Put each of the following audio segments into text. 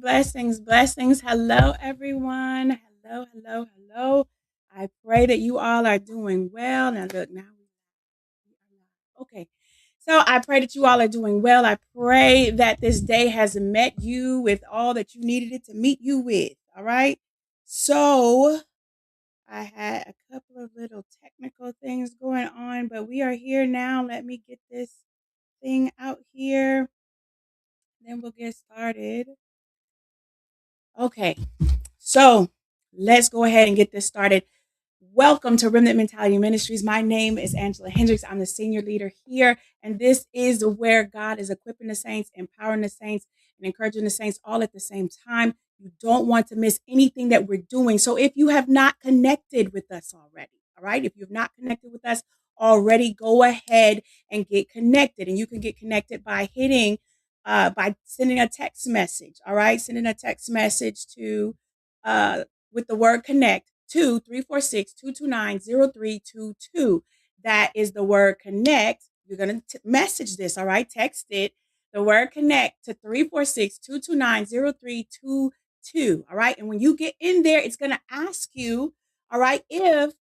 blessings, blessings. Hello, everyone. Hello, hello, hello. I pray that you all are doing well. Now, look, now we are live. Okay. So I pray that you all are doing well. I pray that this day has met you with all that you needed it to meet you with. All right. So I had a couple of little technical things going on, but we are here now. Let me get this thing out here. Then we'll get started. Okay. So let's go ahead and get this started. Welcome to Remnant Mentality Ministries. My name is Angela Hendricks. I'm the senior leader here, and this is where God is equipping the saints, empowering the saints, and encouraging the saints all at the same time. You don't want to miss anything that we're doing. So if you have not connected with us already, all right, if you've not connected with us already, go ahead and get connected. And you can get connected by by sending a text message, all right, sending a text message to with the word connect to 346-229-0322. That is the word connect. You're going to message this, all right? Text it, the word connect to 346-229-0322. All right. And when you get in there, it's going to ask you, all right, if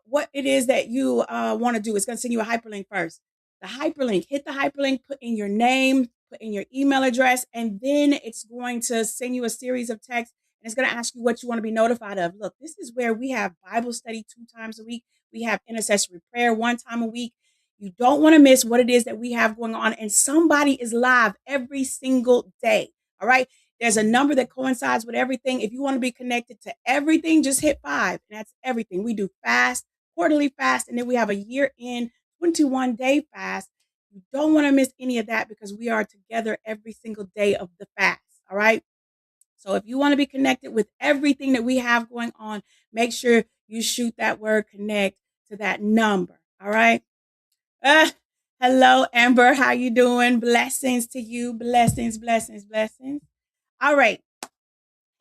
what it is that you want to do. It's going to send you a hyperlink first. The hyperlink, hit the hyperlink, put in your name, put in your email address, and then it's going to send you a series of texts, and it's going to ask you what you want to be notified of. Look, this is where we have Bible study 2 times a week. We have intercessory prayer 1 time a week. You don't want to miss what it is that we have going on, and somebody is live every single day. All right. There's a number that coincides with everything. If you want to be connected to everything, just hit 5, and that's everything. We do fast, quarterly fast, and then we have a year-end 21-day fast. You don't want to miss any of that because we are together every single day of the fast. All right. So if you want to be connected with everything that we have going on, make sure you shoot that word connect to that number. All right. Uh, Hello, Amber. How you doing? Blessings to you. Blessings, blessings, blessings. All right.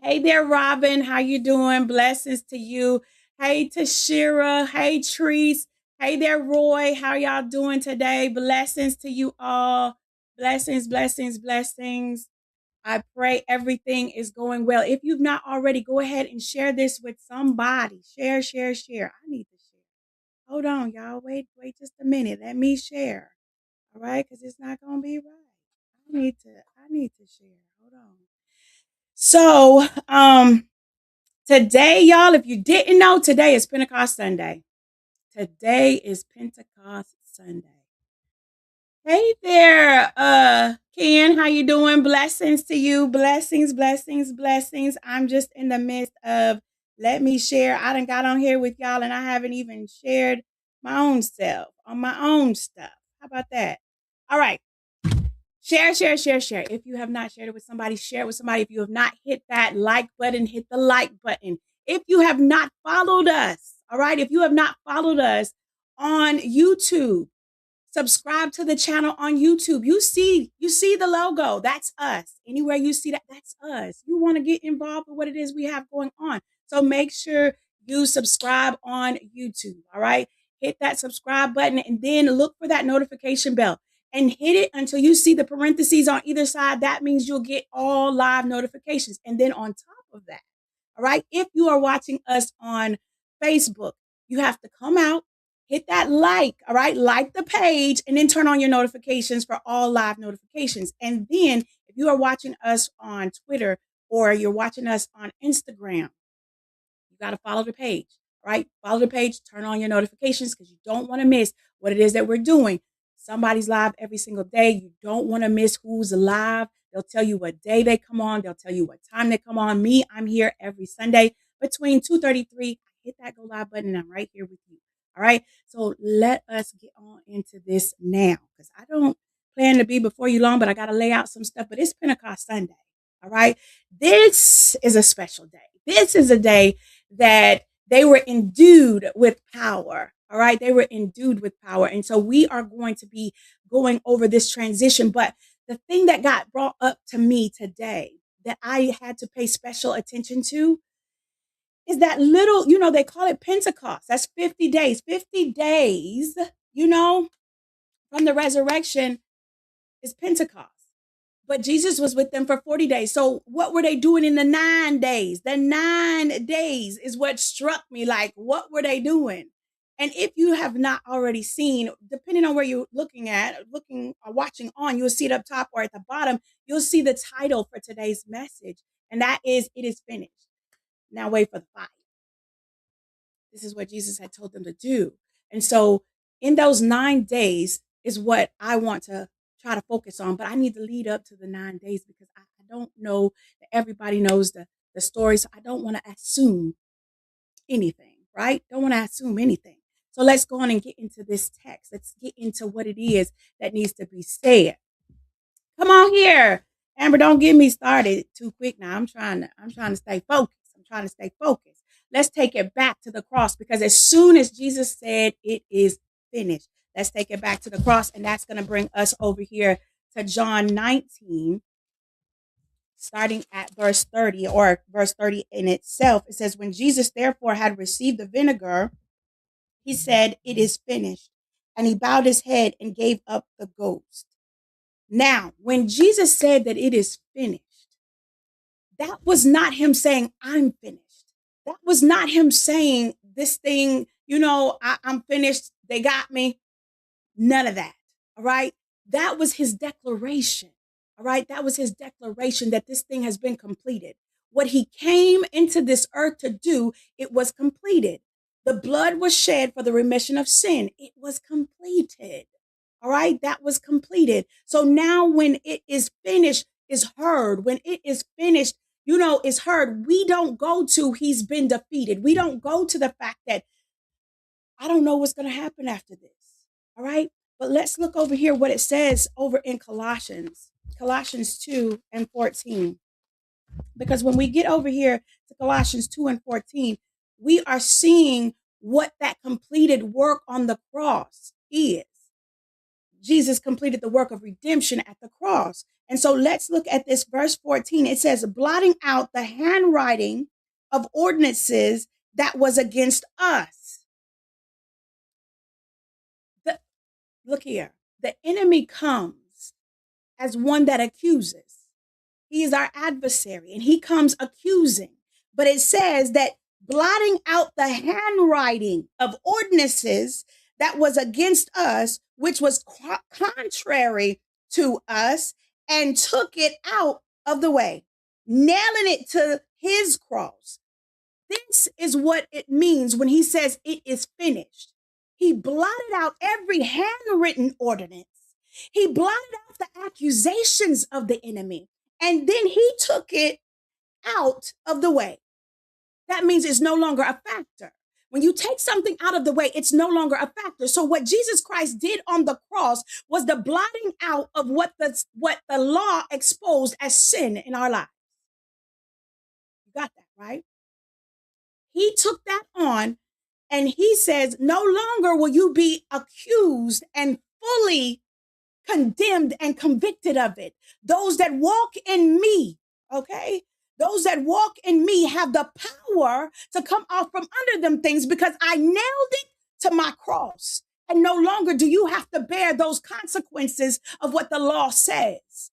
Hey there, Robin. How you doing? Blessings to you. Hey, Tashira. Hey, Treese. Hey there, Roy. How y'all doing today? Blessings to you all. Blessings, blessings, blessings. I pray everything is going well. If you've not already, go ahead and share this with somebody. Share, share, share. I need to share. Hold on, y'all. Wait just a minute. Let me share. All right, because it's not gonna be right. I need to share. Hold on. So, today, y'all, if you didn't know, today is Pentecost Sunday. Today is Pentecost Sunday. Hey there, Ken, how you doing? Blessings to you. Blessings, blessings, blessings. I'm just in the midst of let me share. I done got on here with y'all and I haven't even shared my own self on my own stuff. How about that? All right. Share, share, share, share. If you have not shared it with somebody, share it with somebody. If you have not hit that like button, hit the like button. If you have not followed us, all right, if you have not followed us on YouTube, subscribe to the channel on YouTube. You see the logo. That's us. Anywhere you see that, that's us. You want to get involved with what it is we have going on. So make sure you subscribe on YouTube. All right. Hit that subscribe button and then look for that notification bell and hit it until you see the parentheses on either side. That means you'll get all live notifications. And then on top of that, all right, if you are watching us on Facebook, you have to come out, hit that like, all right, like the page, and then turn on your notifications for all live notifications. And then if you are watching us on Twitter or you're watching us on Instagram, you got to follow the page, right? Follow the page, turn on your notifications because you don't want to miss what it is that we're doing. Somebody's live every single day. You don't want to miss who's live. They'll tell you what day they come on. They'll tell you what time they come on. Me, I'm here every Sunday between 2:33. Hit that go live button and I'm right here with you. All right. So let us get on into this now because I don't plan to be before you long, but I got to lay out some stuff. But it's Pentecost Sunday. All right. This is a special day. This is a day that they were endued with power. All right. They were endued with power. And so we are going to be going over this transition. But the thing that got brought up to me today that I had to pay special attention to is that little, they call it Pentecost. That's 50 days. 50 days, from the resurrection is Pentecost. But Jesus was with them for 40 days. So what were they doing in the 9 days? The 9 days is what struck me. Like, what were they doing? And if you have not already seen, depending on where you're looking or watching on, you'll see it up top or at the bottom, you'll see the title for today's message. And that is, It is finished. Now wait for the fire. This is what Jesus had told them to do. And so in those 9 days is what I want to try to focus on. But I need to lead up to the 9 days because I don't know that everybody knows the story. So I don't want to assume anything, right? Don't want to assume anything. So let's go on and get into this text. Let's get into what it is that needs to be said. Come on here. Amber, don't get me started too quick now. I'm trying to stay focused. I'm trying to stay focused. Let's take it back to the cross because as soon as Jesus said it is finished, let's take it back to the cross. And that's going to bring us over here to John 19, starting at verse 30 or verse 30 in itself. It says, when Jesus therefore had received the vinegar, he said, it is finished. And he bowed his head and gave up the ghost. Now, when Jesus said that it is finished, that was not him saying, I'm finished. That was not him saying this thing, I'm finished. They got me. None of that. All right. That was his declaration. All right. That was his declaration that this thing has been completed. What he came into this earth to do, it was completed. The blood was shed for the remission of sin. It was completed. All right. That was completed. So now when it is finished, is heard. When it is finished, is heard. We don't go to he's been defeated. We don't go to the fact that I don't know what's going to happen after this. All right. But let's look over here what it says over in Colossians 2 and 14. Because when we get over here to Colossians 2 and 14, we are seeing what that completed work on the cross is. Jesus completed the work of redemption at the cross. And so let's look at this verse 14. It says, blotting out the handwriting of ordinances that was against us. Look here. The enemy comes as one that accuses. He is our adversary and he comes accusing. But it says that blotting out the handwriting of ordinances that was against us, which was contrary to us, and took it out of the way, nailing it to his cross. This is what it means when he says it is finished. He blotted out every handwritten ordinance. He blotted out the accusations of the enemy. And then he took it out of the way. That means it's no longer a factor. When you take something out of the way, it's no longer a factor. So what Jesus Christ did on the cross was the blotting out of what the law exposed as sin in our lives. You got that, right? He took that on and he says, no longer will you be accused and fully condemned and convicted of it. Those that walk in me, okay? Those that walk in me have the power to come off from under them things because I nailed it to my cross. And no longer do you have to bear those consequences of what the law says.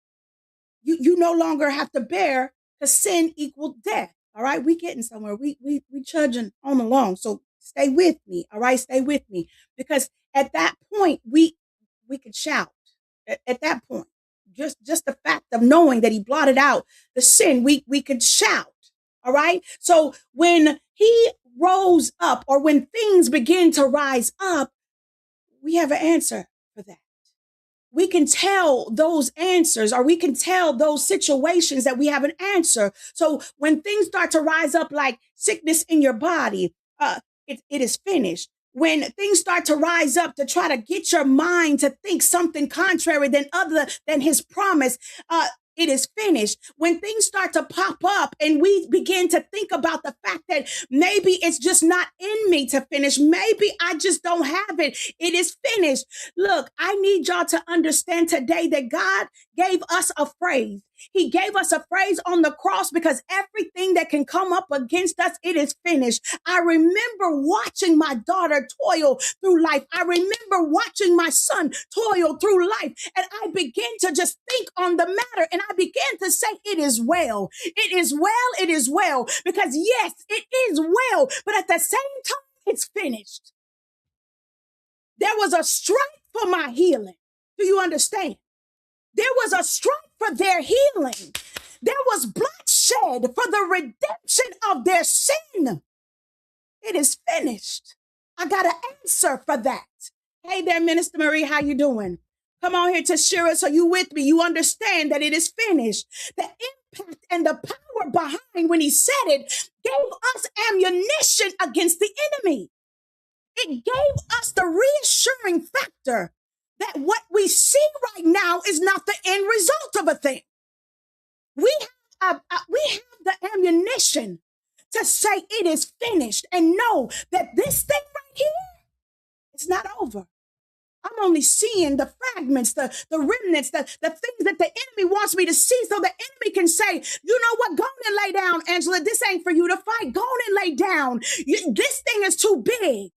You no longer have to bear because sin equals death. All right, we getting somewhere. We trudging on along. So stay with me. All right, stay with me. Because at that point, we could shout. At that point, just the fact of knowing that he blotted out the sin, we could shout. All right. So when he rose up or when things begin to rise up, we have an answer for that. We can tell those answers or we can tell those situations that we have an answer. So when things start to rise up like sickness in your body, it is finished. When things start to rise up to try to get your mind to think something contrary than other than his promise, it is finished. When things start to pop up and we begin to think about the fact that maybe it's just not in me to finish, maybe I just don't have it, it is finished. Look, I need y'all to understand today that God gave us a phrase. He gave us a phrase on the cross because everything that can come up against us, it is finished. I remember watching my daughter toil through life. I remember watching my son toil through life. And I began to just think on the matter. And I began to say, it is well. It is well. It is well. Because yes, it is well. But at the same time, it's finished. There was a stripe for my healing. Do you understand? There was a stripe for their healing. There was bloodshed for the redemption of their sin. It is finished. I got an answer for that. Hey there, Minister Marie, how you doing? Come on here to share it so you with me. You understand that it is finished. The impact and the power behind when he said it gave us ammunition against the enemy. It gave us the reassuring factor that what we see right now is not the end result of a thing. We have the ammunition to say it is finished and know that this thing right here, it's not over. I'm only seeing the fragments, the remnants, the things that the enemy wants me to see so the enemy can say, you know what, go on and lay down, Angela. This ain't for you to fight. Go on and lay down. This thing is too big.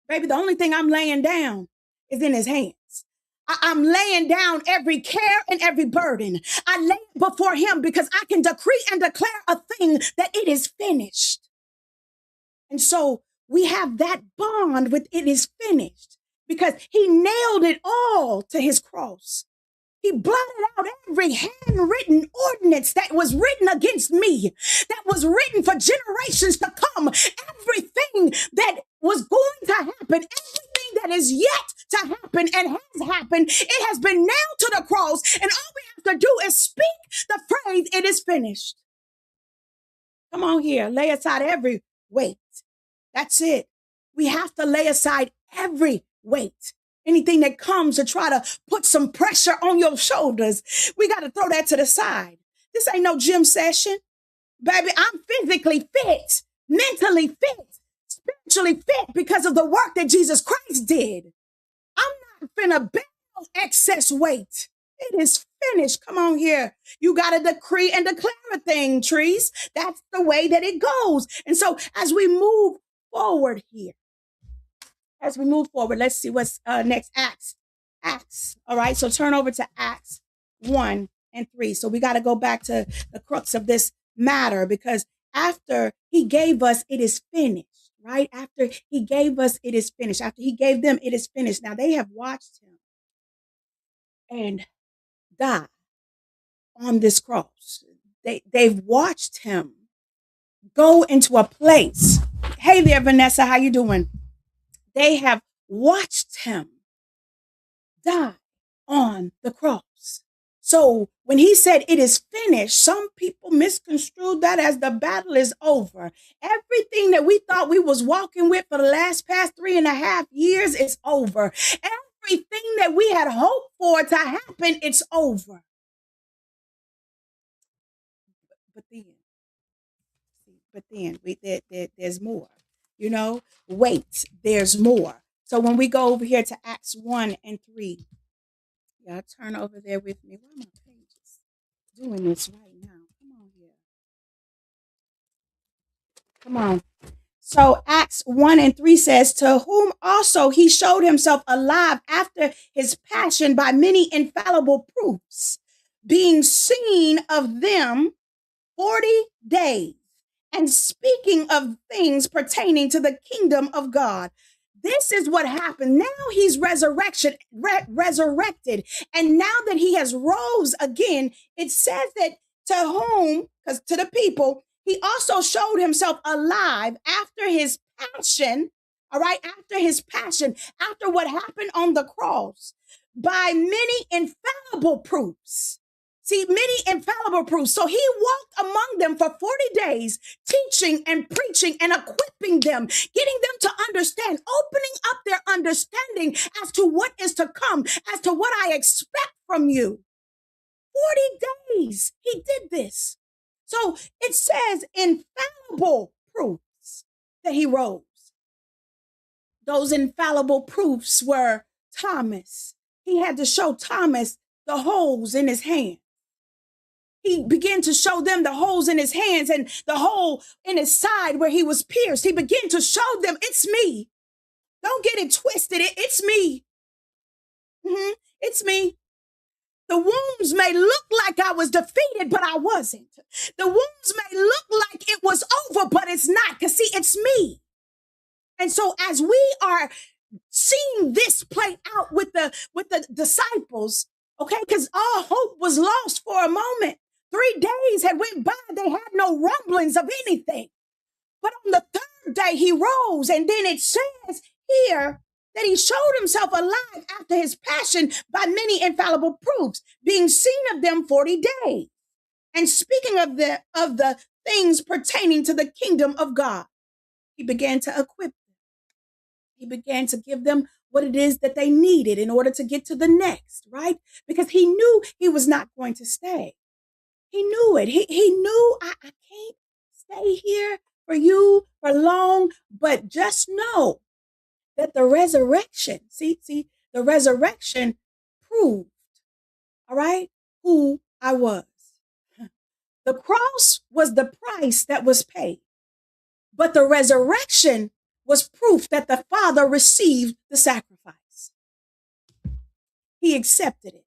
Baby, the only thing I'm laying down is in his hands. I'm laying down every care and every burden. I lay it before him because I can decree and declare a thing that it is finished. And so we have that bond with it is finished because he nailed it all to his cross. He blotted out every handwritten ordinance that was written against me, that was written for generations to come. Everything that was going to happen, everything that is yet to happen and has happened, it has been nailed to the cross. And all we have to do is speak the phrase, it is finished. Come on here, lay aside every weight. That's it. We have to lay aside every weight. Anything that comes to try to put some pressure on your shoulders, we got to throw that to the side. This ain't no gym session. Baby, I'm physically fit, mentally fit, spiritually fit because of the work that Jesus Christ did. I'm not finna bear no excess weight. It is finished. Come on here. You got to decree and declare a thing, Trees. That's the way that it goes. And so as we move forward here, let's see what's next. Acts. All right. So turn over to Acts 1 and 3. So we got to go back to the crux of this matter because after he gave us, it is finished, right? After he gave us, it is finished. After he gave them, it is finished. Now they have watched him and die on this cross. They've watched him go into a place. Hey there, Vanessa. How you doing? They have watched him die on the cross. So when he said it is finished, some people misconstrued that as the battle is over. Everything that we thought we was walking with for the past 3.5 years is over. Everything that we had hoped for to happen, it's over. But then there's more. You know, wait, there's more. So when we go over here to Acts 1 and 3, y'all turn over there with me. Why are my pages doing this right now? Come on here. Come on. So Acts 1 and 3 says, to whom also he showed himself alive after his passion by many infallible proofs, being seen of them 40 days. And speaking of things pertaining to the kingdom of God. This is what happened. Now he's resurrected. And now that he has rose again, it says that to whom, because to the people, he also showed himself alive after his passion. All right. After his passion, after what happened on the cross, by many infallible proofs. See, many infallible proofs. So he walked among them for 40 days, teaching and preaching and equipping them, getting them to understand, opening up their understanding as to what is to come, as to what I expect from you. 40 days he did this. So it says infallible proofs that he rose. Those infallible proofs were Thomas. He had to show Thomas the holes in his hand. He began to show them the holes in his hands and the hole in his side where he was pierced. He began to show them, it's me. Don't get it twisted. It's me. It's me. The wounds may look like I was defeated, but I wasn't. The wounds may look like it was over, but it's not. Because see, it's me. And so as we are seeing this play out with the disciples, okay, because all hope was lost for a moment. 3 days had went by. They had no rumblings of anything. But on the 3rd day, he rose. And then it says here that he showed himself alive after his passion by many infallible proofs, being seen of them 40 days. And speaking of the things pertaining to the kingdom of God, he began to equip them. He began to give them what it is that they needed in order to get to the next, right? Because he knew he was not going to stay. He knew it. He knew I can't stay here for you for long, but just know that the resurrection, see, the resurrection proved, all right, who I was. The cross was the price that was paid, but the resurrection was proof that the Father received the sacrifice. He accepted it.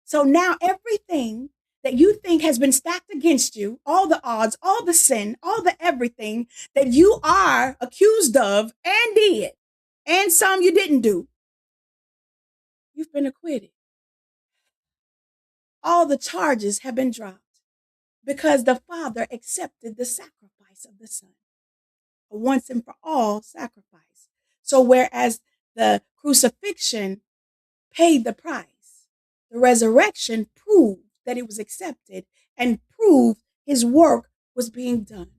So now everything that you think has been stacked against you, all the odds, all the sin, all the everything that you are accused of and did, and some you didn't do, you've been acquitted. All the charges have been dropped because the Father accepted the sacrifice of the Son, a once and for all sacrifice. So whereas the crucifixion paid the price, the resurrection proved that it was accepted and proved his work was being done.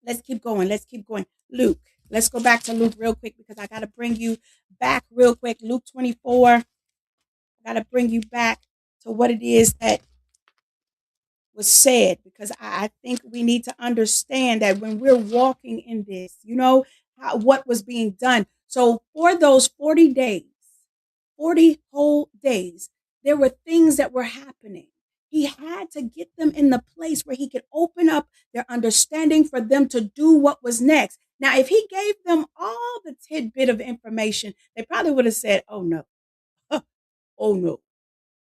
Let's keep going. Luke. Let's go back to Luke real quick because I got to bring you back real quick. Luke 24. I got to bring you back to what it is that was said, because I think we need to understand that when we're walking in this, what was being done. So for those 40 days, 40 whole days, there were things that were happening. He had to get them in the place where he could open up their understanding for them to do what was next. Now, if he gave them all the tidbit of information, they probably would have said, oh no, oh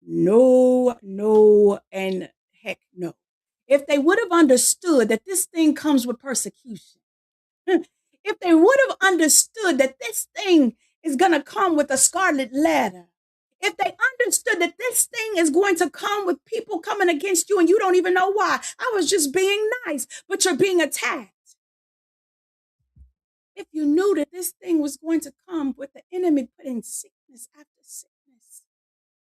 no, no, and heck no. If they would have understood that this thing comes with persecution, if they would have understood that this thing is going to come with a scarlet letter, if they understood that this thing is going to come with people coming against you and you don't even know why. I was just being nice, but you're being attacked. If you knew that this thing was going to come with the enemy putting sickness after sickness,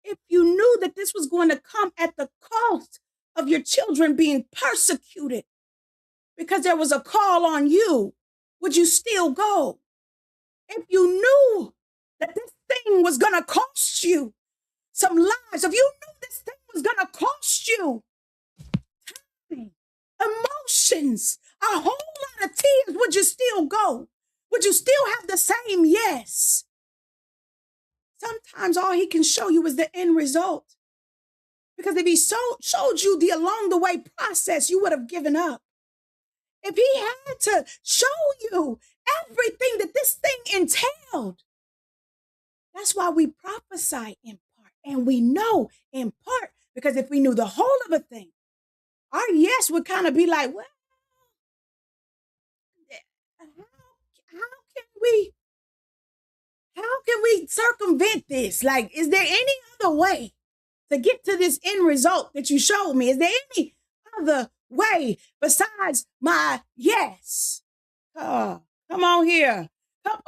if you knew that this was going to come at the cost of your children being persecuted because there was a call on you, would you still go? If you knew that this thing was going to cost you some lives, if you knew this thing was going to cost you time, emotions, a whole lot of tears, would you still go? Would you still have the same yes? Sometimes all he can show you is the end result. Because if he showed you the along the way process, you would have given up. If he had to show you everything that this thing entailed, that's why we prophesy in part and we know in part, because if we knew the whole of a thing, our yes would kind of be like, well, how can we circumvent this? Like, is there any other way to get to this end result that you showed me? Is there any other way besides my yes? Come on here.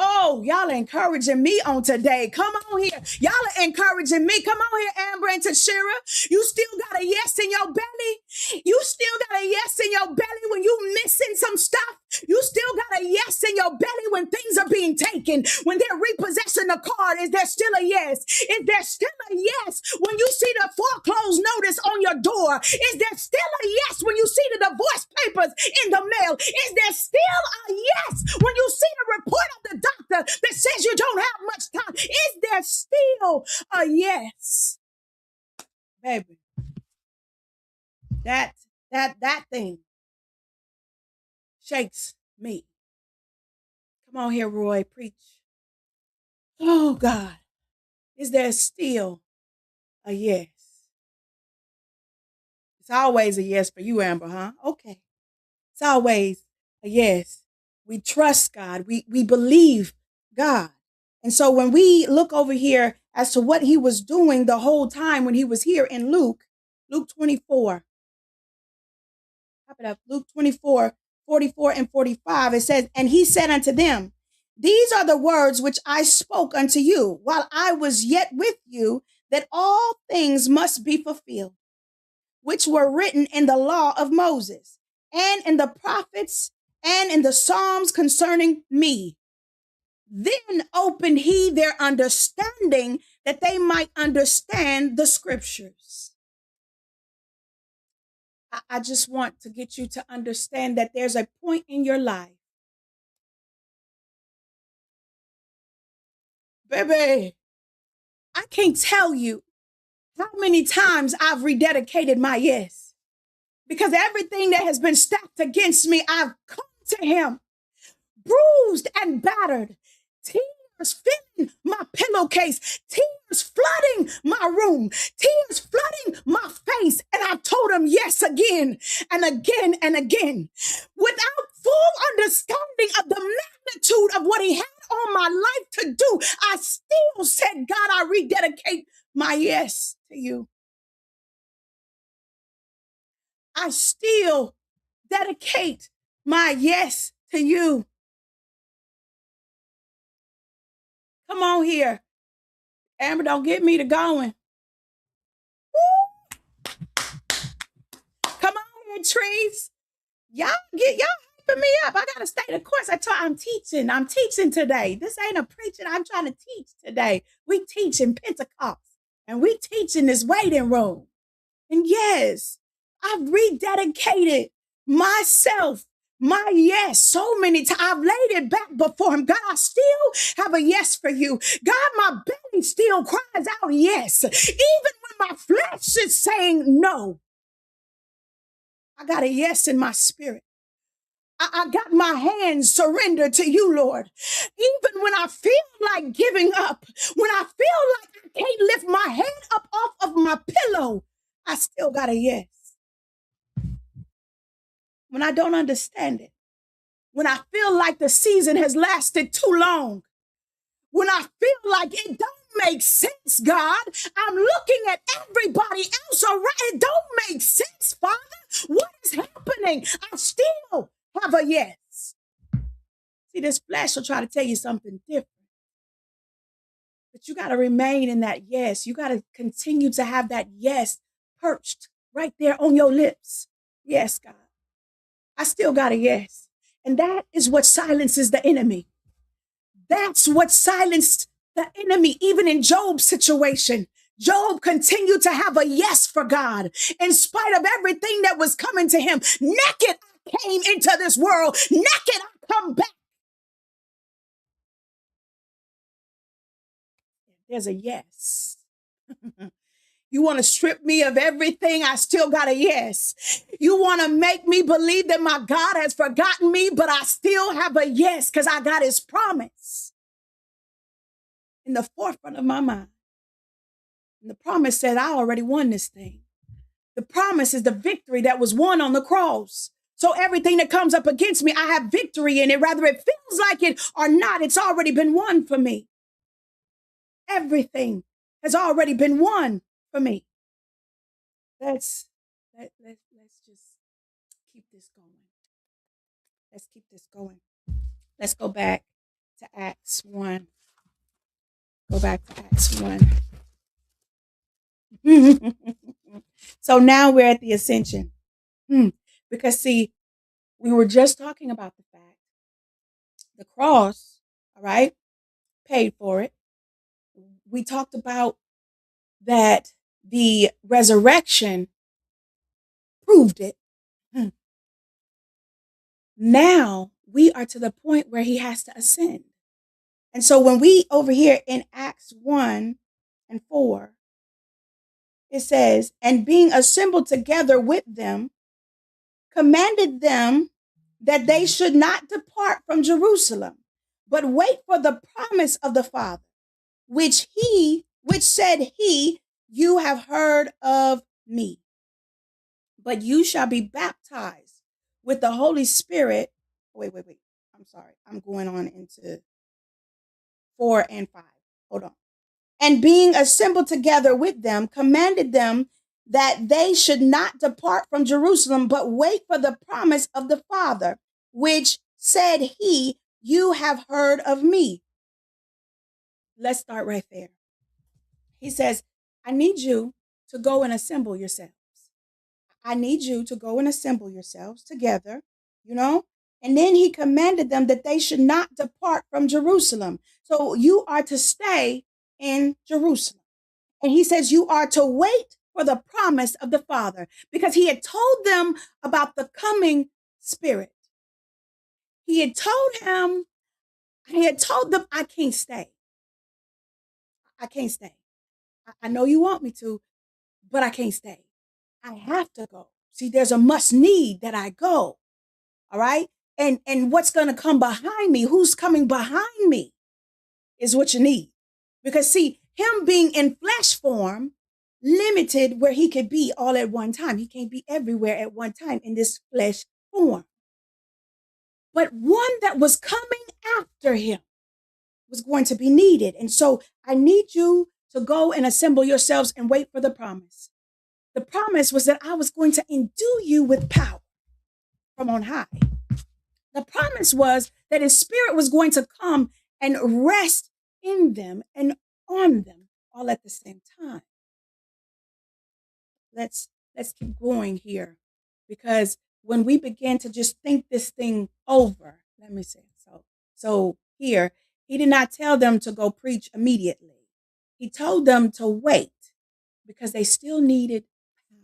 Y'all are encouraging me on today. Come on here. Y'all are encouraging me. Come on here, Amber and Tashira. You still got a yes in your belly. You still got a yes in your belly when you missing some stuff. You still got a yes in your belly when things are being taken. When they're repossessing the card, is there still a yes? Is there still a yes when you see the foreclosed notice on your door? Is there still a yes when you see the divorce papers in the mail? Is there still a yes when you see the report of the doctor that says you don't have much time? Is there still a yes? Baby, that that thing shakes me. Come on here, Roy, preach. Oh God, is there still a yes? It's always a yes for you, Amber, huh? Okay. It's always a yes. We trust God. We believe God. And so when we look over here as to what he was doing the whole time when he was here in Luke 24, pop it up, Luke 24, 44 and 45, it says, and he said unto them, these are the words which I spoke unto you while I was yet with you, that all things must be fulfilled, which were written in the law of Moses, and in the prophets, and in the Psalms concerning me. Then opened he their understanding that they might understand the scriptures. I just want to get you to understand that there's a point in your life, baby, I can't tell you how many times I've rededicated my yes, because everything that has been stacked against me, I've come to him bruised and battered, tears filling my pillowcase, tears flooding my room, tears flooding my face. And I told him yes again and again and again, without full understanding of the magnitude of what he had on my life to do. I still said, God, I rededicate my yes to you. I still dedicate my yes to you. Come on here. Amber, don't get me to going. Woo. Come on here, trees. Y'all hyping me up. I gotta stay the course. I'm teaching today. This ain't a preaching. I'm trying to teach today. We teach in Pentecost, and we teach in this waiting room. And yes, I've rededicated myself, my yes, so many times. I've laid it back before him. God, I still have a yes for you. God, my belly still cries out yes. Even when my flesh is saying no, I got a yes in my spirit. I got my hands surrendered to you, Lord. Even when I feel like giving up, when I feel like I can't lift my head up off of my pillow, I still got a yes. When I don't understand it, when I feel like the season has lasted too long, when I feel like it don't make sense, God, I'm looking at everybody else around. It don't make sense, Father. What is happening? I still have a yes. See, this flesh will try to tell you something different. But you got to remain in that yes. You got to continue to have that yes perched right there on your lips. Yes, God. I still got a yes. And that is what silences the enemy. That's what silenced the enemy, even in Job's situation. Job continued to have a yes for God in spite of everything that was coming to him. Naked I came into this world. Naked I come back. There's a yes. You want to strip me of everything? I still got a yes. You want to make me believe that my God has forgotten me, but I still have a yes because I got his promise in the forefront of my mind. And the promise said, I already won this thing. The promise is the victory that was won on the cross. So everything that comes up against me, I have victory in it. Whether it feels like it or not, it's already been won for me. Everything has already been won for me. Let's just keep this going. Let's keep this going. Let's go back to Acts 1. Go back to Acts 1. So now we're at the ascension. Because see, we were just talking about the fact the cross, all right, paid for it. We talked about that the resurrection proved it. Now we are to the point where he has to ascend. And so when we over here in Acts 1 and 4, It says, and being assembled together with them, commanded them that they should not depart from Jerusalem, but wait for the promise of the Father, which said he, you have heard of me. But you shall be baptized with the Holy Spirit. Wait. I'm sorry. I'm going on into 4 and 5. Hold on. And being assembled together with them, commanded them that they should not depart from Jerusalem, but wait for the promise of the Father, which said he, you have heard of me. Let's start right there. He says, I need you to go and assemble yourselves. I need you to go and assemble yourselves together, you know? And then he commanded them that they should not depart from Jerusalem. So you are to stay in Jerusalem. And he says, you are to wait for the promise of the Father, because he had told them about the coming Spirit. He had told them, I can't stay. I can't stay. I know you want me to, but I can't stay. I have to go. See, there's a must need that I go. All right. And what's going to come behind me? Who's coming behind me is what you need. Because see, him being in flesh form limited where he could be all at one time. He can't be everywhere at one time in this flesh form. But one that was coming after him was going to be needed. And so I need you to go and assemble yourselves and wait for the promise. The promise was that I was going to endue you with power from on high. The promise was that his Spirit was going to come and rest in them and on them all at the same time. Let's keep going here, because when we begin to just think this thing over, let me say so here, he did not tell them to go preach immediately. He told them to wait because they still needed power.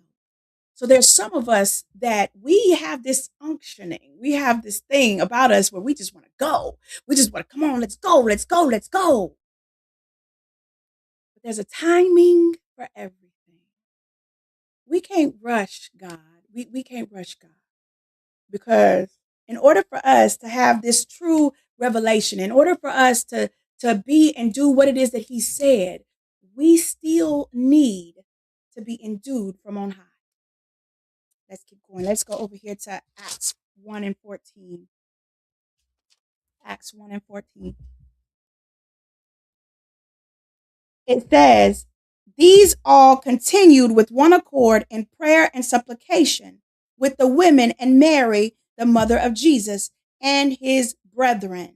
So there's some of us that we have this unctioning. We have this thing about us where we just want to go. We just want to, come on, let's go. But there's a timing for everything. We can't rush God. We can't rush God, because in order for us to have this true revelation, in order for us to be and do what it is that he said, we still need to be endued from on high. Let's keep going. Let's go over here to Acts 1 and 14. Acts 1 and 14. It says, these all continued with one accord in prayer and supplication with the women and Mary, the mother of Jesus, and his brethren.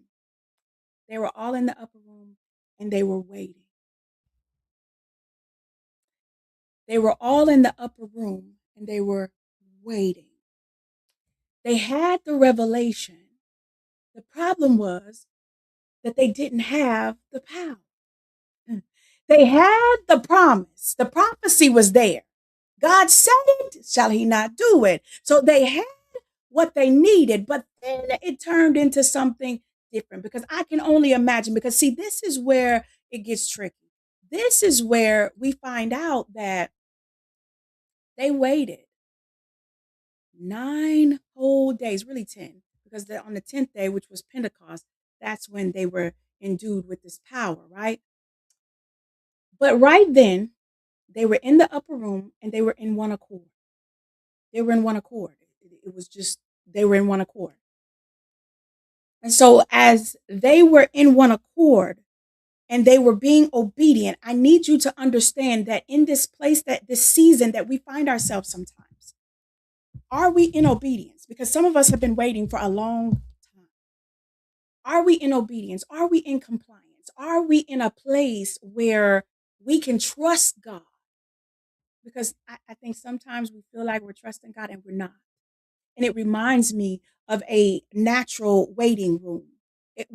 They were all in the upper room and they were waiting. They were all in the upper room and they were waiting. They had the revelation. The problem was that they didn't have the power. They had the promise. The prophecy was there. God said it, shall he not do it? So they had what they needed, but then it turned into something different, because I can only imagine, because see, this is where it gets tricky. This is where we find out that they waited 9 whole days, really 10, because on the 10th day, which was Pentecost, that's when they were endued with this power, right? But right then, they were in the upper room and they were in one accord. They were in one accord. It was just, they were in one accord. And so as they were in one accord and they were being obedient, I need you to understand that in this place, that this season that we find ourselves sometimes, are we in obedience? Because some of us have been waiting for a long time. Are we in obedience? Are we in compliance? Are we in a place where we can trust God? Because I think sometimes we feel like we're trusting God and we're not. And it reminds me of a natural waiting room. It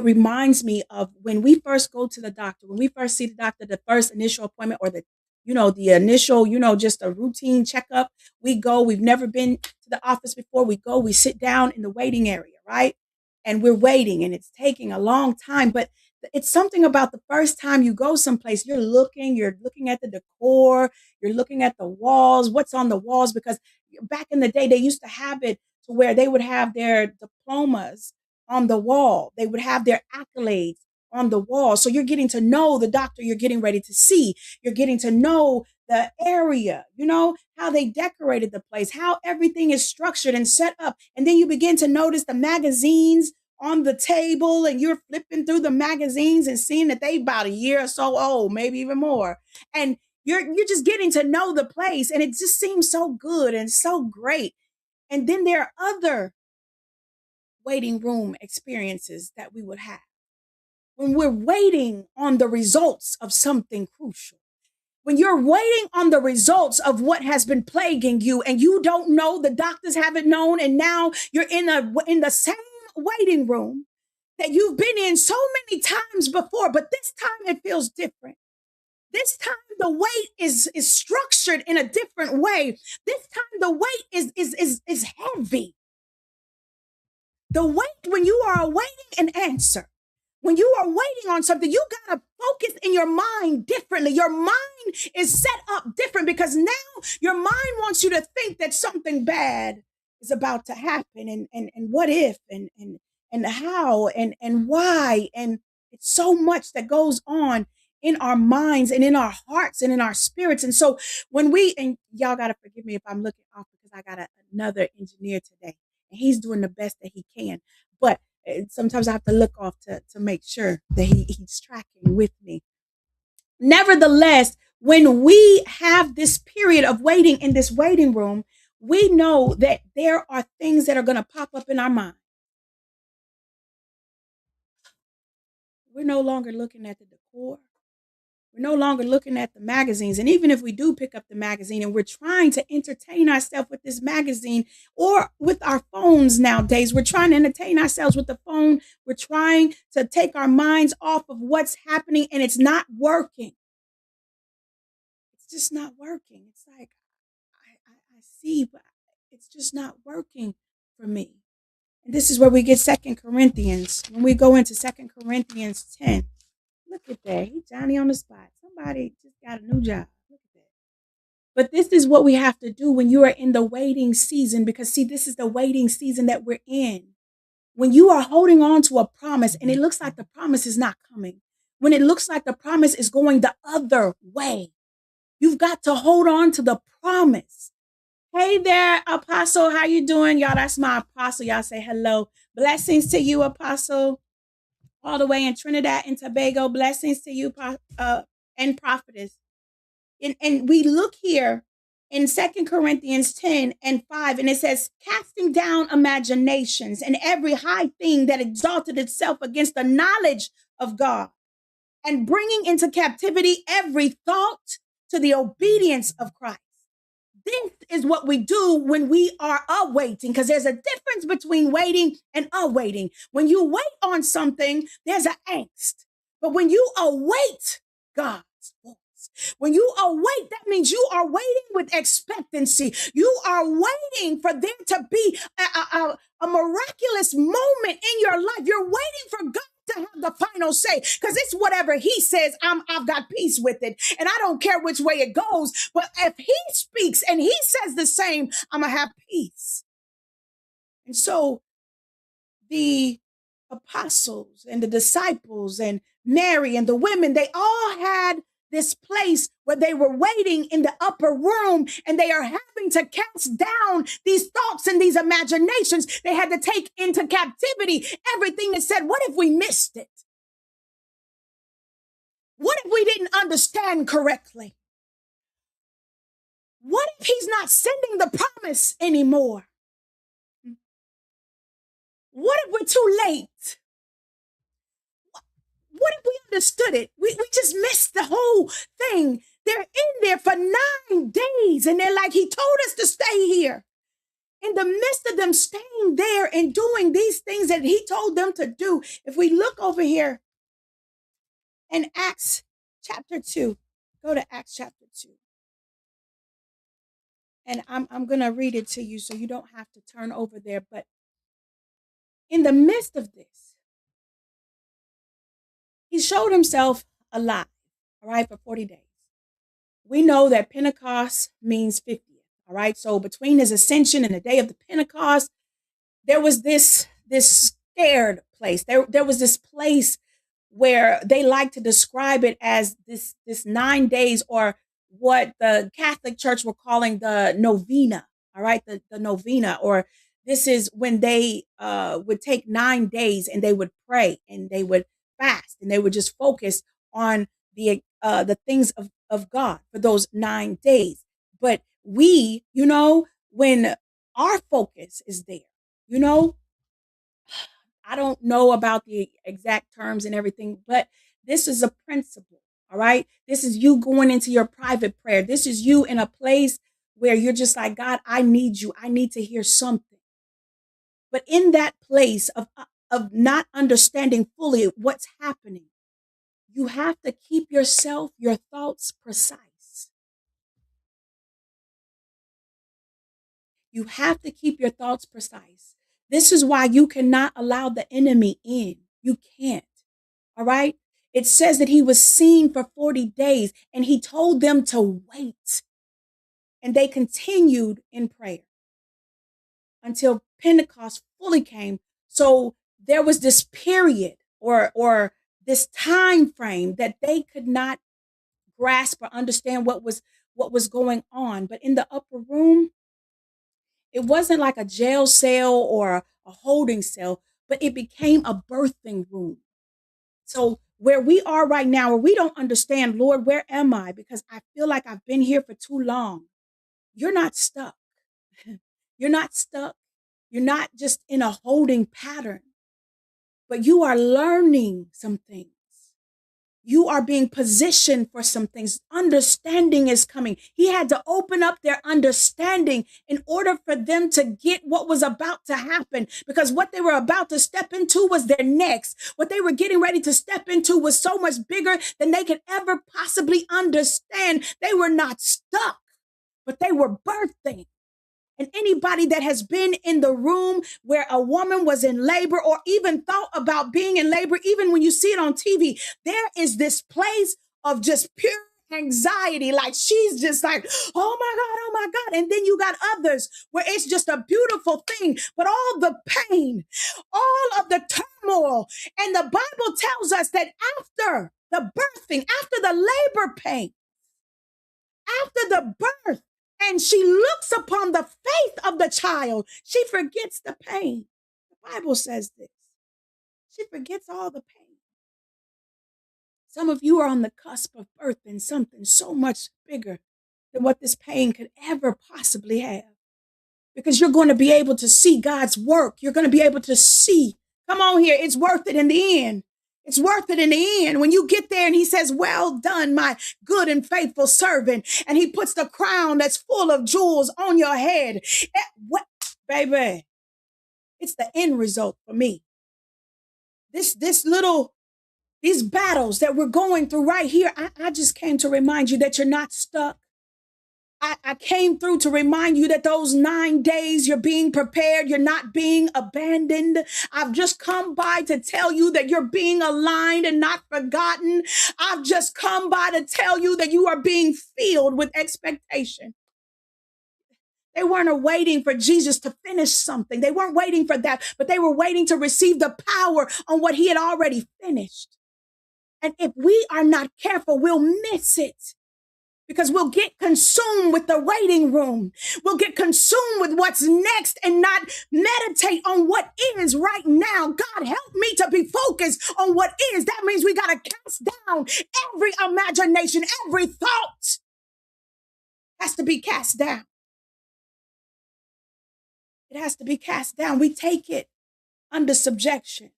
reminds me of when we first go to the doctor, when we first see the doctor, the first initial appointment, or the initial, just a routine checkup. We go, we've never been to the office before. We go, we sit down in the waiting area, right? And we're waiting and it's taking a long time. But It's something about the first time you go someplace, you're looking at the decor, you're looking at the walls, what's on the walls, because back in the day, they used to have it to where they would have their diplomas on the wall, they would have their accolades on the wall. So you're getting to know the doctor you're getting ready to see. You're getting to know the area, how they decorated the place, how everything is structured and set up. And then you begin to notice the magazines on the table, and you're flipping through the magazines and seeing that they about a year or so old, maybe even more. And you're just getting to know the place, and it just seems so good and so great. And then there are other waiting room experiences that we would have when we're waiting on the results of something crucial. When you're waiting on the results of what has been plaguing you and you don't know, the doctors haven't known, and now you're in the same waiting room that you've been in so many times before, but this time it feels different. This time the wait is structured in a different way. This time the wait is heavy. The wait, when you are awaiting an answer, when you are waiting on something, you got to focus in your mind differently. Your mind is set up different because now your mind wants you to think that something bad is about to happen, and what if, and how, and why. And it's so much that goes on in our minds and in our hearts and in our spirits. And so and y'all got to forgive me if I'm looking off because I got another engineer today, and he's doing the best that he can. But sometimes I have to look off to make sure that he's tracking with me. Nevertheless, when we have this period of waiting in this waiting room, we know that there are things that are going to pop up in our mind. We're no longer looking at the decor. We're no longer looking at the magazines. And even if we do pick up the magazine and we're trying to entertain ourselves with this magazine or with our phones nowadays, we're trying to entertain ourselves with the phone. We're trying to take our minds off of what's happening, and it's not working. It's just not working. It's like, I see, but it's just not working for me. And this is where we get Second Corinthians. When we go into Second Corinthians 10, look at that. He Johnny on the spot. Somebody just got a new job. Look at that. But this is what we have to do when you are in the waiting season, because see, this is the waiting season that we're in. When you are holding on to a promise and it looks like the promise is not coming, when it looks like the promise is going the other way, you've got to hold on to the promise. Hey there, Apostle. How you doing? Y'all, that's my apostle. Y'all say hello. Blessings to you, Apostle. All the way in Trinidad and Tobago. Blessings to you, and prophetess. And we look here in Second Corinthians 10 and 5, and it says, casting down imaginations and every high thing that exalted itself against the knowledge of God, and bringing into captivity every thought to the obedience of Christ. This is what we do when we are awaiting, because there's a difference between waiting and awaiting. When you wait on something, there's an angst. But when you await God's voice, when you await, that means you are waiting with expectancy. You are waiting for there to be a miraculous moment in your life. You're waiting for God to have the final say, because it's whatever he says, I've got peace with it, and I don't care which way it goes. But if he speaks and he says the same, I'm gonna have peace. And so the apostles and the disciples and Mary and the women, they all had this place where they were waiting in the upper room, and they are having to cast down these thoughts and these imaginations. They had to take into captivity everything that said, what if we missed it? What if we didn't understand correctly? What if he's not sending the promise anymore? What if we're too late? What if we understood it? We just missed the whole thing. They're in there for 9 days, and they're like, he told us to stay here. In the midst of them staying there and doing these things that he told them to do, if we look over here in Acts chapter 2, go to Acts chapter 2. And I'm going to read it to you so you don't have to turn over there. But in the midst of this, He showed himself alive, all right, for 40 days. We know that Pentecost means 50th, all right? So between his ascension and the day of the Pentecost, there was this scared place. There was this place where they like to describe it as this 9 days, or what the Catholic Church were calling the novena. All right, the novena, or this is when they would take 9 days and they would pray and they would fast and they would just focus on the things of God for those 9 days. But we, when our focus is there, you know, I don't know about the exact terms and everything, but this is a principle. All right. This is you going into your private prayer. This is you in a place where you're just like, God, I need you. I need to hear something. But in that place of not understanding fully what's happening, you have to keep your thoughts precise. You have to keep your thoughts precise. This is why you cannot allow the enemy in. You can't. All right. It says that he was seen for 40 days and he told them to wait. And they continued in prayer until Pentecost fully came. So there was this period or this time frame that they could not grasp or understand what was going on. But in the upper room, it wasn't like a jail cell or a holding cell, but it became a birthing room. So where we are right now, where we don't understand, Lord, where am I? Because I feel like I've been here for too long. You're not stuck. You're not stuck. You're not just in a holding pattern, but you are learning some things. You are being positioned for some things. Understanding is coming. He had to open up their understanding in order for them to get what was about to happen, because what they were about to step into was their next. What they were getting ready to step into was so much bigger than they could ever possibly understand. They were not stuck, but they were birthing. And anybody that has been in the room where a woman was in labor or even thought about being in labor, even when you see it on TV, there is this place of just pure anxiety. Like she's just like, oh my God, oh my God. And then you got others where it's just a beautiful thing, but all the pain, all of the turmoil. And the Bible tells us that after the birthing, after the labor pain, after the birth, and she looks upon the faith of the child, she forgets the pain. The Bible says this. She forgets all the pain. Some of you are on the cusp of birthing something so much bigger than what this pain could ever possibly have. Because you're going to be able to see God's work. You're going to be able to see, come on here, it's worth it in the end. It's worth it in the end. When you get there and he says, well done, my good and faithful servant. And he puts the crown that's full of jewels on your head. What, baby? It's the end result for me. These battles that we're going through right here, I just came to remind you that you're not stuck. I came through to remind you that those 9 days you're being prepared. You're not being abandoned. I've just come by to tell you that you're being aligned and not forgotten. I've just come by to tell you that you are being filled with expectation. They weren't waiting for Jesus to finish something. They weren't waiting for that, but they were waiting to receive the power on what he had already finished. And if we are not careful, we'll miss it. Because we'll get consumed with the waiting room. We'll get consumed with what's next and not meditate on what is right now. God, help me to be focused on what is. That means we got to cast down every imagination, every thought has to be cast down. It has to be cast down. We take it under subjection.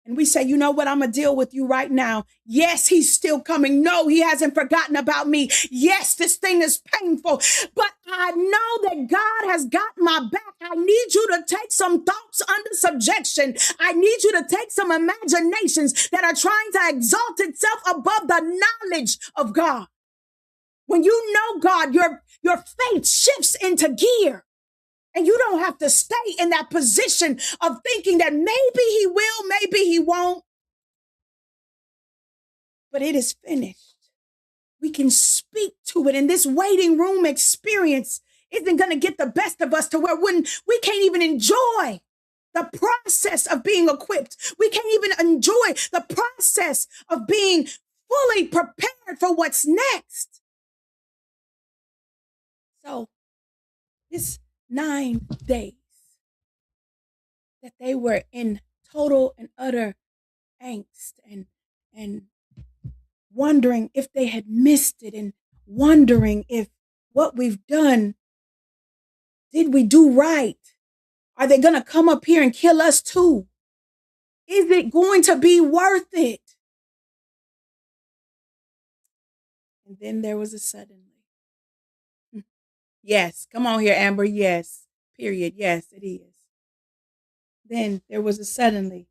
And we say, you know what? I'm going to deal with you right now. Yes, he's still coming. No, he hasn't forgotten about me. Yes, this thing is painful, but I know that God has got my back. I need you to take some thoughts under subjection. I need you to take some imaginations that are trying to exalt itself above the knowledge of God. When you know God, your faith shifts into gear. And you don't have to stay in that position of thinking that maybe he will, maybe he won't. but it is finished. We can speak to it, and this waiting room experience isn't going to get the best of us to where when we can't even enjoy the process of being equipped. We can't even enjoy the process of being fully prepared for what's next. So this 9 days that they were in total and utter angst and wondering if they had missed it and wondering if what we've done, did we do right? Are they going to come up here and kill us too? Is it going to be worth it? And then there was a suddenly. Yes, come on here, Amber. Yes, period. Yes, it is. Then there was a suddenly.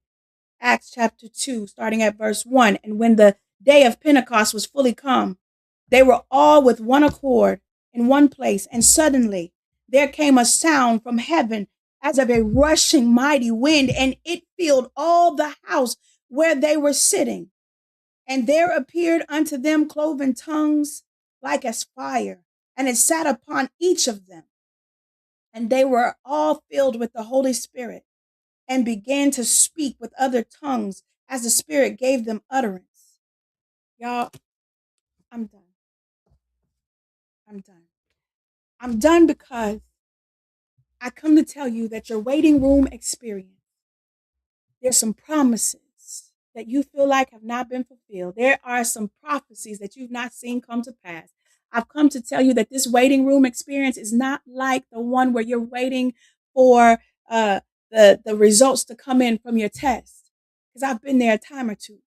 Acts chapter 2, starting at verse 1. And when the day of Pentecost was fully come, they were all with one accord in one place. And suddenly there came a sound from heaven as of a rushing mighty wind, and it filled all the house where they were sitting. And there appeared unto them cloven tongues like as fire, and it sat upon each of them. And they were all filled with the Holy Spirit and began to speak with other tongues as the Spirit gave them utterance. Y'all, I'm done. I'm done. I'm done because I come to tell you that your waiting room experience, there's some promises that you feel like have not been fulfilled. There are some prophecies that you've not seen come to pass. I've come to tell you that this waiting room experience is not like the one where you're waiting for the results to come in from your test. Because I've been there a time or two.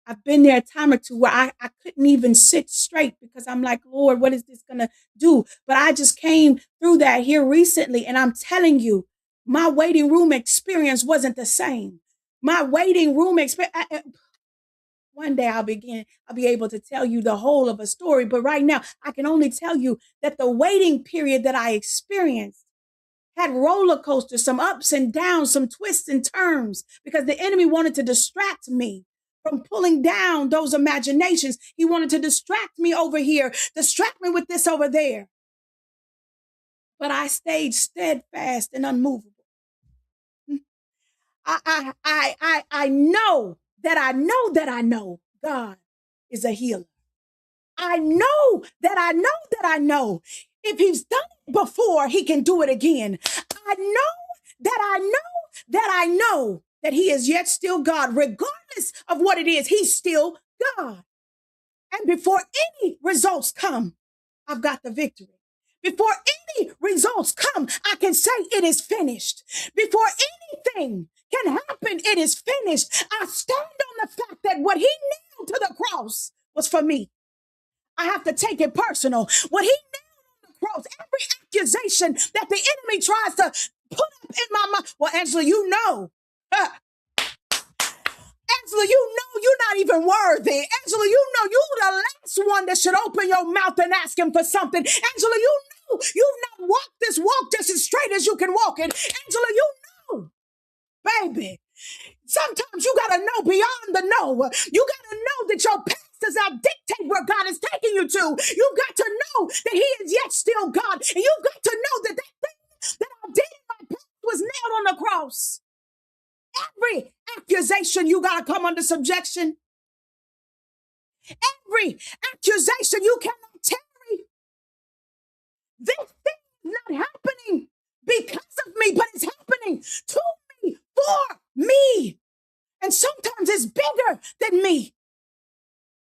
I've been there a time or two where I couldn't even sit straight because I'm like, Lord, what is this going to do? But I just came through that here recently. And I'm telling you, my waiting room experience wasn't the same. My waiting room experience, one day I'll be able to tell you the whole of a story. But right now, I can only tell you that the waiting period that I experienced had roller coasters, some ups and downs, some twists and turns, because the enemy wanted to distract me from pulling down those imaginations. He wanted to distract me over here, distract me with this over there. But I stayed steadfast and unmovable. I know that I know God is a healer. I know that I know that I know if he's done it before, he can do it again. I know that I know that I know that he is yet still God, regardless of what it is, he's still God. And before any results come, I've got the victory. Before any results come, I can say it is finished. Before anything can happen, it is finished. I stand on the fact that what he nailed to the cross was for me. I have to take it personal. What he nailed on the cross, every accusation that the enemy tries to put up in my mind. Well, Angela, you know. Angela, you know you're not even worthy. Angela, you know you're the last one that should open your mouth and ask him for something. Angela, you know you've not walked this walk just as straight as you can walk it. Angela, you know, baby. Sometimes you got to know beyond the know. You got to know that your past does not dictate where God is taking you to. You've got to know that he is yet still God. And you've got to know that that thing that I did in my past was nailed on the cross. Every accusation, you got to come under subjection. Every accusation, you cannot tarry. This thing is not happening because of me, but it's happening to me, for me. And sometimes it's bigger than me.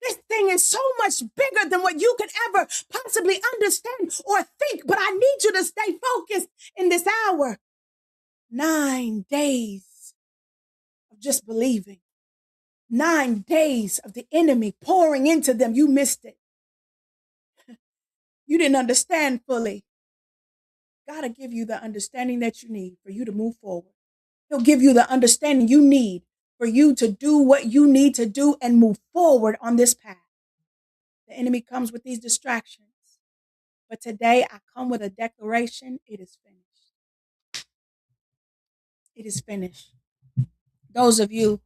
This thing is so much bigger than what you could ever possibly understand or think. But I need you to stay focused in this hour. 9 days of just believing. 9 days of the enemy pouring into them. You missed it. You didn't understand fully. God will give you the understanding that you need for you to move forward. He'll give you the understanding you need for you to do what you need to do and move forward on this path. The enemy comes with these distractions. But today I come with a declaration. It is finished. It is finished. Those of you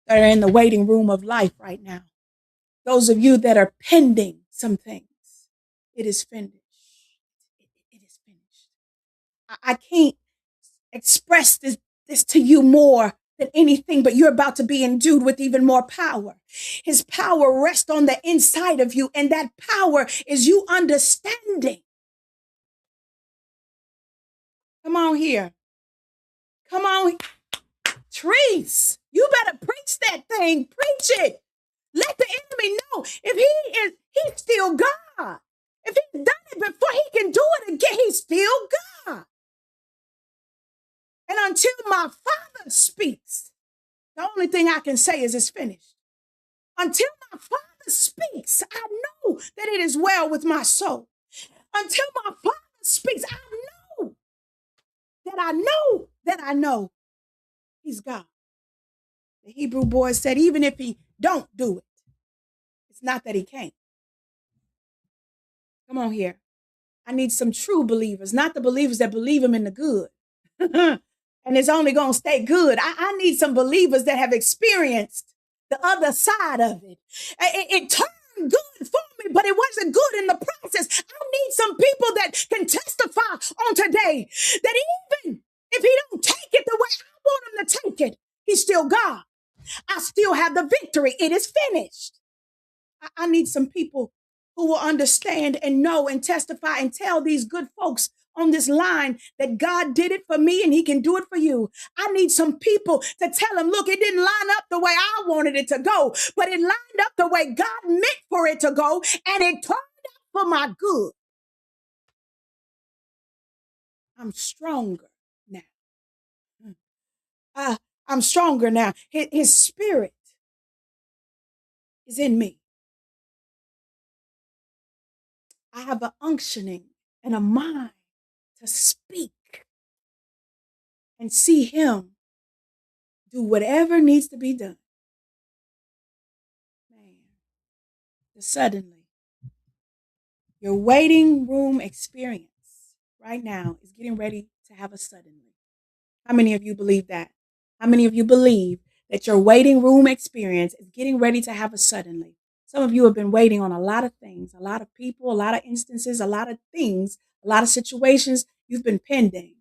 that are in the waiting room of life right now, Those of you that are pending some things, it is finished. It is finished. I can't express this to you more than anything, but you're about to be endued with even more power. His power rests on the inside of you, and that power is you understanding. Come on here. Come on, Trees. You better preach that thing. Preach it. Let the enemy know if he's still God. If he's done it before, he can do it again. He's still God. And until my Father speaks, the only thing I can say is it's finished. Until my Father speaks, I know that it is well with my soul. Until my Father speaks, I know he's God. The Hebrew boy said, even if he don't do it, it's not that he can't. Come on here. I need some true believers, not the believers that believe him in the good. And it's only going to stay good. I need some believers that have experienced the other side of it. It turned good for me, but it wasn't good in the process. I need some people that can testify on today that even if he don't take it the way I want him to take it, he's still God. I still have the victory. It is finished. I need some people who will understand and know and testify and tell these good folks on this line that God did it for me and he can do it for you. I need some people to tell them, look, it didn't line up the way I wanted it to go, but it lined up the way God meant for it to go, and it turned out for my good. I'm stronger now. I'm stronger now. His spirit is in me. I have an unctioning and a mind to speak and see him do whatever needs to be done. Man, suddenly, your waiting room experience right now is getting ready to have a suddenly. How many of you believe that? How many of you believe that your waiting room experience is getting ready to have a suddenly? Some of you have been waiting on a lot of things, a lot of people, a lot of instances, a lot of things, a lot of situations. You've been pending.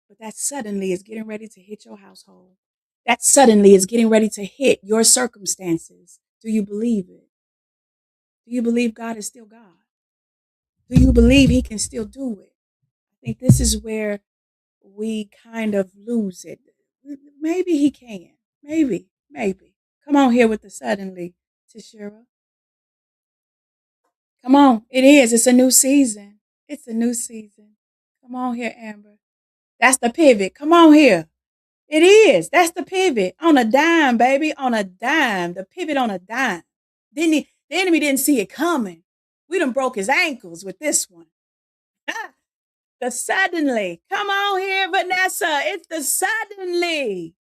But that suddenly is getting ready to hit your household. That suddenly is getting ready to hit your circumstances. Do you believe it? Do you believe God is still God? Do you believe he can still do it? I think this is where we kind of lose it. Maybe he can. Maybe. Come on here with the suddenly, Tashira. Come on. It is. It's a new season. It's a new season. Come on here, Amber. That's the pivot. Come on here. It is. That's the pivot. On a dime, baby. On a dime. The pivot on a dime. The enemy didn't see it coming. We done broke his ankles with this one. The suddenly. Come on here, Vanessa. It's the suddenly.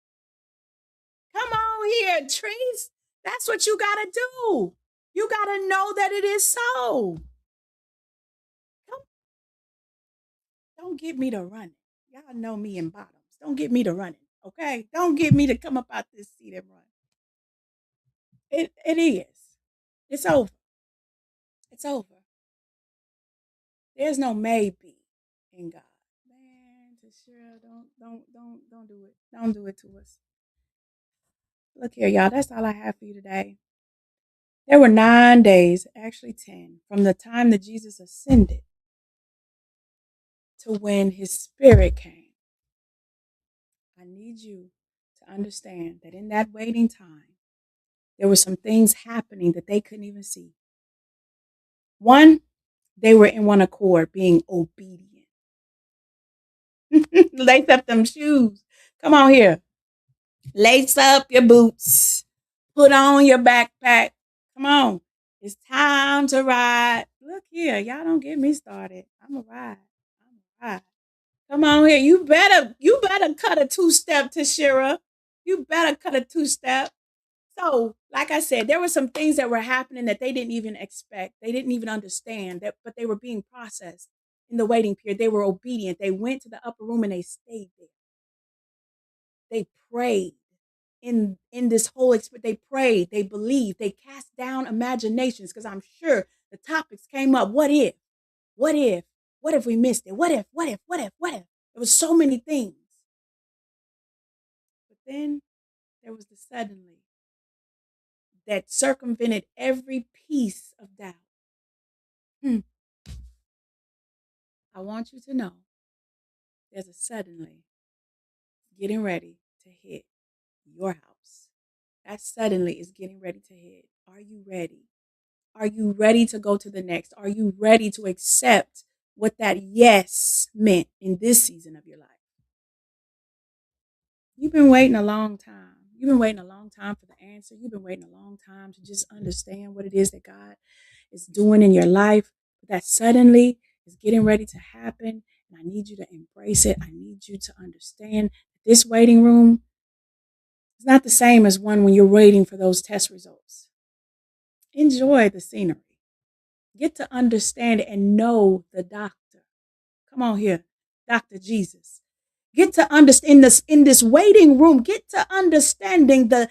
Come on here, Trees. That's what you got to do. You got to know that it is so. Don't get me to running. Y'all know me in bottoms. Don't get me to running, okay? Don't get me to come up out this seat and run. It is. It's over. It's over. There's no maybe in God. Man, Tashira, don't do it. Don't do it to us. Look here, y'all. That's all I have for you today. There were 9 days, actually 10, from the time that Jesus ascended to when his spirit came. I need you to understand that in that waiting time, there were some things happening that they couldn't even see. One, they were in one accord, being obedient. Lace up them shoes. Come on here. Lace up your boots. Put on your backpack. Come on. It's time to ride. Look here. Y'all don't get me started. I'm a ride. Come on here. You better cut a two-step, Tashira. You better cut a two-step. So, like I said, there were some things that were happening that they didn't even expect. They didn't even understand that, but they were being processed in the waiting period. They were obedient. They went to the upper room and they stayed there. They prayed in this whole experience. They prayed, they believed, they cast down imaginations, because I'm sure the topics came up. What if? What if? What if we missed it? What if? What if? What if? What if? There was so many things. But then there was the suddenly that circumvented every piece of doubt. Hmm. I want you to know there's a suddenly getting ready to hit your house. That suddenly is getting ready to hit. Are you ready? Are you ready to go to the next? Are you ready to accept what that yes meant in this season of your life? You've been waiting a long time. You've been waiting a long time for the answer. You've been waiting a long time to just understand what it is that God is doing in your life. But that suddenly is getting ready to happen. And I need you to embrace it. I need you to understand that this waiting room is not the same as one when you're waiting for those test results. Enjoy the scenery. Get to understand and know the doctor. Come on here, Dr. Jesus. Get to understand this in this waiting room. Get to understanding the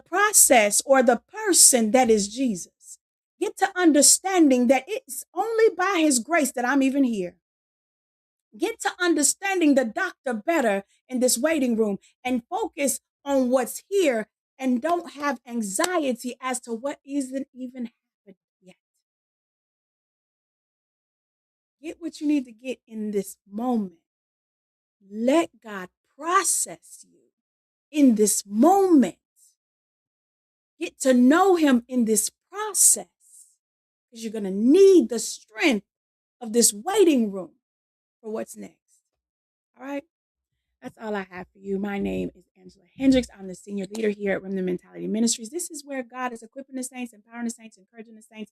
process or the person that is Jesus. Get to understanding that it's only by his grace that I'm even here. Get to understanding the doctor better in this waiting room and focus on what's here and don't have anxiety as to what isn't even happened yet. Get what you need to get in this moment. Let God process you in this moment. Get to know him in this process, because you're going to need the strength of this waiting room for what's next. All right. That's all I have for you. My name is Angela Hendricks. I'm the senior leader here at Remnant Mentality Ministries. This is where God is equipping the saints, empowering the saints, encouraging the saints,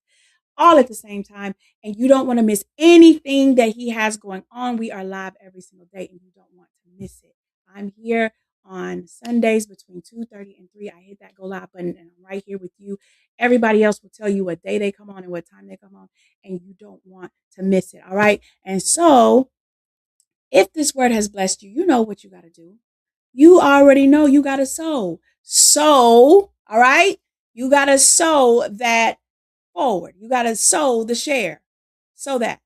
all at the same time. And you don't want to miss anything that he has going on. We are live every single day, and you don't want to miss it. I'm here on Sundays between 2:30 and 3. I hit that go live button, and I'm right here with you. Everybody else will tell you what day they come on and what time they come on, and you don't want to miss it. All right. And so if this word has blessed you, you know what you got to do. You already know you got to sow. Sow, all right? You got to sow that forward. You got to sow the share. Sow that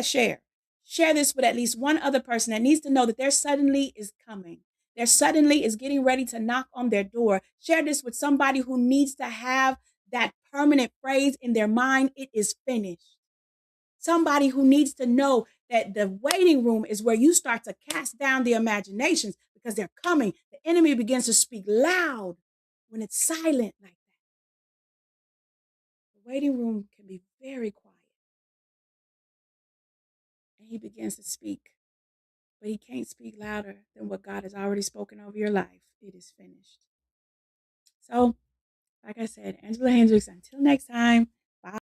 share. Share this with at least one other person that needs to know that their suddenly is coming. Their suddenly is getting ready to knock on their door. Share this with somebody who needs to have that permanent phrase in their mind. It is finished. Somebody who needs to know that the waiting room is where you start to cast down the imaginations, because they're coming. The enemy begins to speak loud when it's silent like that. The waiting room can be very quiet. And he begins to speak. But he can't speak louder than what God has already spoken over your life. It is finished. So, like I said, Angela Hendricks, until next time, bye.